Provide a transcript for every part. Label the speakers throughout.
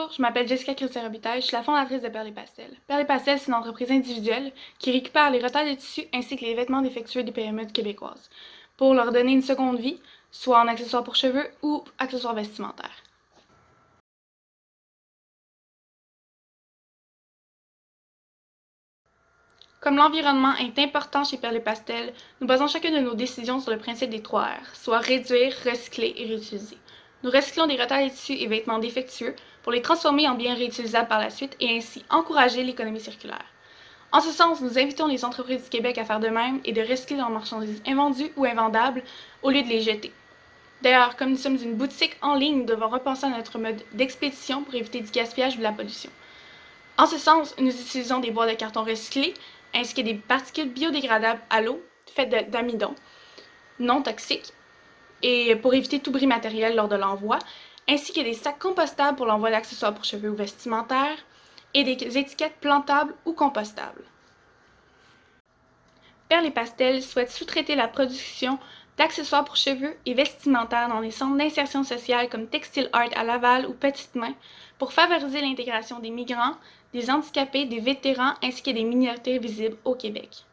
Speaker 1: Bonjour, je m'appelle Jessica Chrétien-Robitaille, je suis la fondatrice de Perles et Pastels. Perles et Pastels, c'est une entreprise individuelle qui récupère les retails de tissus ainsi que les vêtements défectueux des PME québécoises pour leur donner une seconde vie, soit en accessoires pour cheveux ou accessoires vestimentaires. Comme l'environnement est important chez Perles et Pastels, nous basons chacune de nos décisions sur le principe des 3 R, soit réduire, recycler et réutiliser. Nous recyclons des retails de tissus et vêtements défectueux pour les transformer en biens réutilisables par la suite et ainsi encourager l'économie circulaire. En ce sens, nous invitons les entreprises du Québec à faire de même et de recycler leurs marchandises invendues ou invendables au lieu de les jeter. D'ailleurs, comme nous sommes une boutique en ligne, nous devons repenser à notre mode d'expédition pour éviter du gaspillage ou de la pollution. En ce sens, nous utilisons des boîtes de carton recyclées ainsi que des particules biodégradables à l'eau faites d'amidon non toxiques et pour éviter tout bris matériel lors de l'envoi, ainsi que des sacs compostables pour l'envoi d'accessoires pour cheveux ou vestimentaires et des étiquettes plantables ou compostables. Perles et Pastels souhaite sous-traiter la production d'accessoires pour cheveux et vestimentaires dans des centres d'insertion sociale comme Textile Art à Laval ou Petite Main pour favoriser l'intégration des migrants, des handicapés, des vétérans ainsi que des minorités visibles au Québec.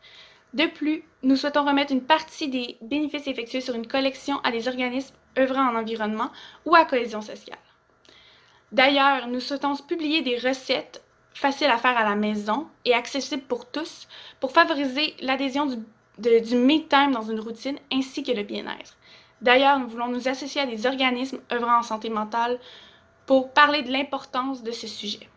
Speaker 1: De plus, nous souhaitons remettre une partie des bénéfices effectués sur une collection à des organismes œuvrant en environnement ou à cohésion sociale. D'ailleurs, nous souhaitons publier des recettes faciles à faire à la maison et accessibles pour tous pour favoriser l'adhésion du me time dans une routine ainsi que le bien-être. D'ailleurs, nous voulons nous associer à des organismes œuvrant en santé mentale pour parler de l'importance de ce sujet.